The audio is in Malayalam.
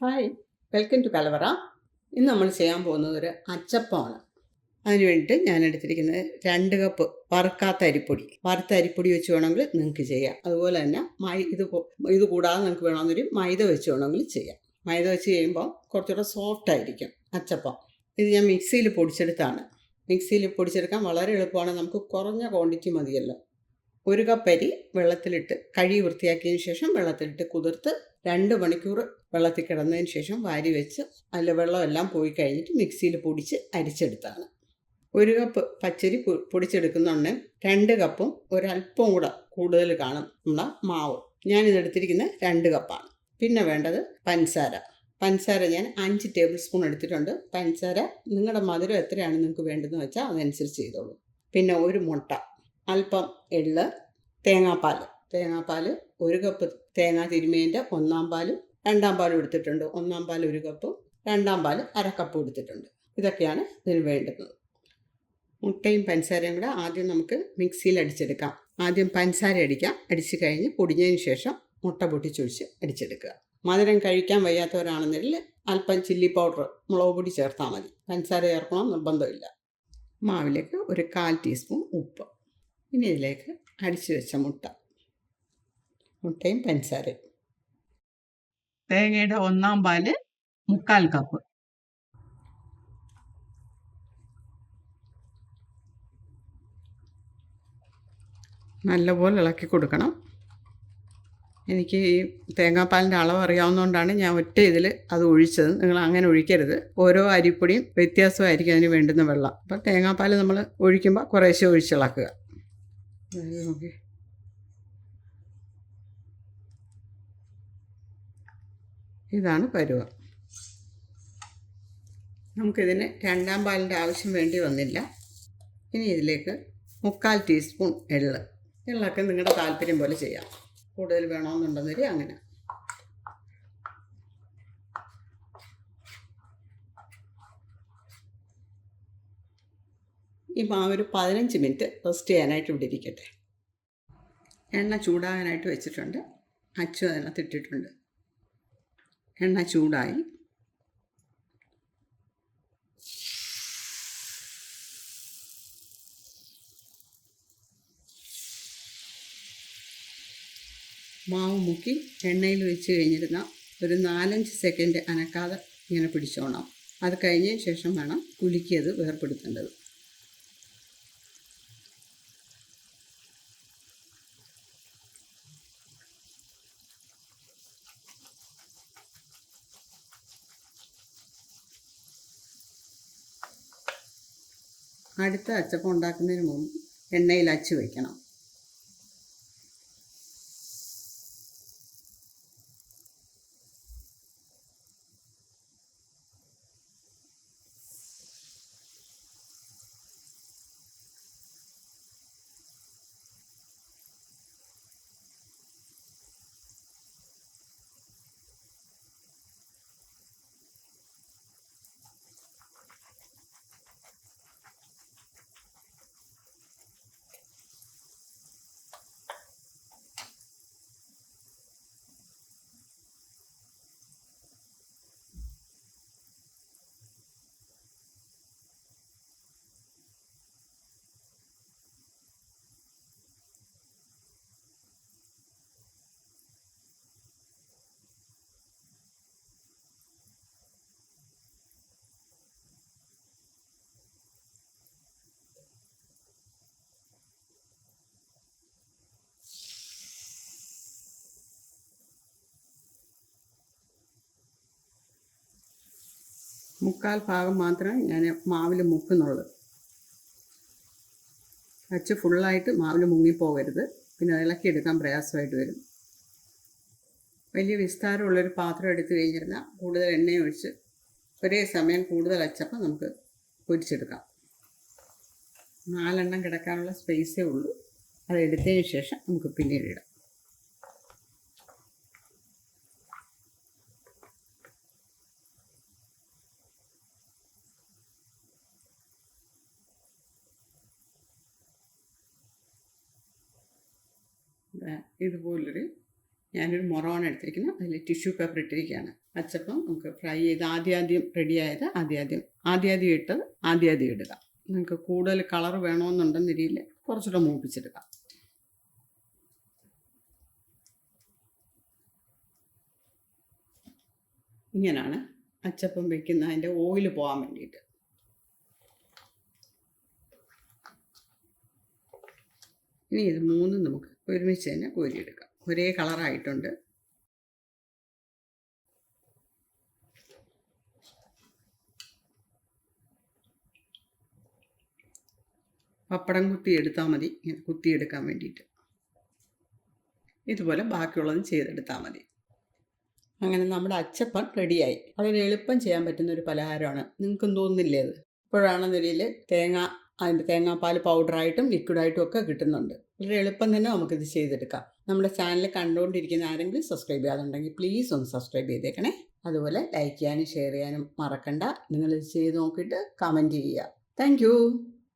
ഹായ്, വെൽക്കം ടു കലവറ. ഇന്ന് നമ്മൾ ചെയ്യാൻ പോകുന്നത് ഒരു അച്ചപ്പമാണ്. അതിന് വേണ്ടിയിട്ട് ഞാൻ എടുത്തിരിക്കുന്നത് 2 കപ്പ് വറുക്കാത്ത അരിപ്പൊടി. വറുത്ത അരിപ്പൊടി വെച്ച് വേണമെങ്കിൽ നിങ്ങൾക്ക് ചെയ്യാം. അതുപോലെ തന്നെ ഇത് കൂടാതെ നിങ്ങൾക്ക് വേണമെന്നൊരു മൈദ വെച്ച് വേണമെങ്കിൽ ചെയ്യാം. മൈദ വെച്ച് ചെയ്യുമ്പോൾ കുറച്ചുകൂടെ സോഫ്റ്റ് ആയിരിക്കും അച്ചപ്പം. ഇത് ഞാൻ മിക്സിയിൽ പൊടിച്ചെടുത്താണ്. മിക്സിയിൽ പൊടിച്ചെടുക്കാൻ വളരെ എളുപ്പമാണ്. നമുക്ക് കുറഞ്ഞ ക്വാണ്ടിറ്റി മതിയല്ലോ. 1 കപ്പ് അരി വെള്ളത്തിലിട്ട് കഴുകി വൃത്തിയാക്കിയതിന് ശേഷം വെള്ളത്തിലിട്ട് കുതിർത്ത് 2 മണിക്കൂർ വെള്ളത്തിൽ കിടന്നതിന് ശേഷം വാരി വെച്ച് അതിലെ വെള്ളമെല്ലാം പോയി കഴിഞ്ഞിട്ട് മിക്സിയിൽ പൊടിച്ച് അരിച്ചെടുത്താണ്. 1 കപ്പ് പച്ചരി പൊടിച്ചെടുക്കുന്നുണ്ടെങ്കിൽ 2 കപ്പും ഒരല്പവും കൂടെ കൂടുതൽ കാണും നമ്മുടെ മാവ്. ഞാനിതെടുത്തിരിക്കുന്നത് 2 കപ്പാണ്. പിന്നെ വേണ്ടത് പഞ്ചസാര ഞാൻ 5 ടേബിൾ സ്പൂൺ എടുത്തിട്ടുണ്ട്. പഞ്ചസാര നിങ്ങളുടെ മധുരം എത്രയാണ് നിങ്ങൾക്ക് വേണ്ടതെന്ന് വെച്ചാൽ അതനുസരിച്ച് ചെയ്തോളൂ. പിന്നെ 1 മുട്ട, അല്പം എള്ള്, തേങ്ങാപ്പാൽ 1 കപ്പ് തേങ്ങ തിരുമിയതിൻ്റെ 1/4 പാലും 2/2 പാലും എടുത്തിട്ടുണ്ട്. 1/4 പാൽ 1 കപ്പും 2/2 പാൽ 1/2 കപ്പും എടുത്തിട്ടുണ്ട്. ഇതൊക്കെയാണ് ഇതിന് വേണ്ടുന്നത്. മുട്ടയും പഞ്ചസാരയും കൂടെ ആദ്യം നമുക്ക് മിക്സിയിൽ അടിച്ചെടുക്കാം. ആദ്യം പഞ്ചസാര അടിച്ച് കഴിഞ്ഞ് പൊടിഞ്ഞതിന് ശേഷം മുട്ട പൊട്ടിച്ചൊഴിച്ച് അടിച്ചെടുക്കുക. മധുരം കഴിക്കാൻ വയ്യാത്തവരാണെന്നുണ്ടെങ്കിൽ അല്പം ചില്ലി പൗഡർ, മുളക് പൊടി ചേർത്താൽ മതി. പഞ്ചസാര ചേർക്കണം നിർബന്ധമില്ല. മാവിലേക്ക് 1/4 ടീസ്പൂൺ ഉപ്പ്. ഇനി ഇതിലേക്ക് അടിച്ചു വെച്ച മുട്ടയും പഞ്ചസാരയും. തേങ്ങയുടെ 1/4 പാല് 3/4 കപ്പ്. നല്ലപോലെ ഇളക്കി കൊടുക്കണം. എനിക്ക് ഈ തേങ്ങാപ്പാലിൻ്റെ അളവ് അറിയാവുന്നതുകൊണ്ടാണ് ഞാൻ ഒറ്റ ഇതിൽ അത് ഒഴിച്ചത്. നിങ്ങൾ അങ്ങനെ ഒഴിക്കരുത്. ഓരോ അരിപ്പൊടിയും വ്യത്യാസമായിരിക്കും അതിന് വേണ്ടുന്ന വെള്ളം. അപ്പോൾ തേങ്ങാപ്പാൽ നമ്മൾ ഒഴിക്കുമ്പോൾ കുറേശ്ശെ ഒഴിച്ചിളക്കുക. നോക്കി, ഇതാണ് പരുവം. നമുക്കിതിന് 2/2 പാലിൻ്റെ ആവശ്യം വേണ്ടി വന്നില്ല. ഇനി ഇതിലേക്ക് 3/4 ടീസ്പൂൺ എള്ളൊക്കെ നിങ്ങളുടെ താല്പര്യം പോലെ ചെയ്യാം. കൂടുതൽ വേണമെന്നുണ്ടെന്നൊരു അങ്ങനെ. ഈ മാവ് ഒരു 15 മിനിറ്റ് റെസ്റ്റ് ചെയ്യാനായിട്ട് ഇവിടെ ഇരിക്കട്ടെ. എണ്ണ ചൂടാകാനായിട്ട് വെച്ചിട്ടുണ്ട്. അച്ചു അതിനകത്ത് ഇട്ടിട്ടുണ്ട്. എണ്ണ ചൂടായി. മാവ് മുക്കി എണ്ണയിൽ വെച്ച് കഴിഞ്ഞിരുന്ന ഒരു 4-5 സെക്കൻഡ് അനക്കാതെ ഇങ്ങനെ പിടിച്ചോണം. അത് കഴിഞ്ഞതിന് ശേഷം വേണം കുലുക്കിയത് വേർപ്പെടുത്തേണ്ടത്. അടുത്ത അച്ചപ്പം ഉണ്ടാക്കുന്നതിന് മുമ്പ് എണ്ണയിൽ അച്ചു വയ്ക്കണം. മുക്കാൽ ഭാഗം മാത്രമേ ഞാൻ മാവിൽ മുക്കുന്നുള്ളൂ. അച്ച് ഫുള്ളായിട്ട് മാവിൽ മുങ്ങിപ്പോകരുത്. പിന്നെ ഇളക്കിയെടുക്കാൻ പ്രയാസമായിട്ട് വരും. വലിയ വിസ്താരമുള്ളൊരു പാത്രം എടുത്തു കഴിഞ്ഞിരുന്നാൽ കൂടുതൽ എണ്ണ ഒഴിച്ച് ഒരേ സമയം കൂടുതൽ അച്ചപ്പം നമുക്ക് പൊരിച്ചെടുക്കാം. 4 എണ്ണം കിടക്കാനുള്ള സ്പേസേ ഉള്ളൂ. അത് എടുത്തതിന് ശേഷം നമുക്ക് പിന്നീട് ഇടാം. ഇതുപോലൊരു ഞാനൊരു മുറമാണ് എടുത്തിരിക്കുന്നത്, അതിൽ ടിഷ്യൂ പേപ്പർ ഇട്ടിരിക്കുകയാണ്. അച്ചപ്പം നമുക്ക് ഫ്രൈ ചെയ്ത് ആദ്യം റെഡിയായത് ആദ്യം ഇട്ടത് ആദ്യം ഇടുക. നിങ്ങൾക്ക് കൂടുതൽ കളർ വേണമെന്നുണ്ടെന്നിരിയില്ല, കുറച്ചുകൂടെ മൂപ്പിച്ചെടുക്കാം. ഇങ്ങനെയാണ് അച്ചപ്പം വയ്ക്കുന്ന അതിൻ്റെ ഓയിൽ പോകാൻ വേണ്ടിയിട്ട്. ഇനി ഇത് മൂന്നും നമുക്ക് ഒരുമിച്ച് തന്നെ കോരിയെടുക്കാം. ഒരേ കളറായിട്ടുണ്ട്. പപ്പടം കുത്തി എടുത്താൽ മതി, ഇങ്ങനെ കുത്തിയെടുക്കാൻ വേണ്ടിയിട്ട്. ഇതുപോലെ ബാക്കിയുള്ളതും ചെയ്തെടുത്താൽ മതി. അങ്ങനെ നമ്മുടെ അച്ചപ്പം റെഡിയായി. വളരെ എളുപ്പം ചെയ്യാൻ പറ്റുന്ന ഒരു പലഹാരമാണ്. നിങ്ങൾക്കും തോന്നുന്നില്ലേ അത്? ഇപ്പോഴാണെന്നൊരിയിൽ അതിൻ്റെ തേങ്ങാപ്പാൽ പൗഡറായിട്ടും ലിക്വിഡായിട്ടും ഒക്കെ കിട്ടുന്നുണ്ട്. വളരെ എളുപ്പം തന്നെ നമുക്കിത് ചെയ്തെടുക്കാം. നമ്മുടെ ചാനൽ കണ്ടുകൊണ്ടിരിക്കുന്ന ആരെങ്കിലും സബ്സ്ക്രൈബ് ചെയ്യാതുണ്ടെങ്കിൽ പ്ലീസ് ഒന്ന് സബ്സ്ക്രൈബ് ചെയ്തേക്കണേ. അതുപോലെ ലൈക്ക് ചെയ്യാനും ഷെയർ ചെയ്യാനും മറക്കണ്ട. നിങ്ങളിത് ചെയ്ത് നോക്കിയിട്ട് കമൻറ്റ് ചെയ്യുക. താങ്ക്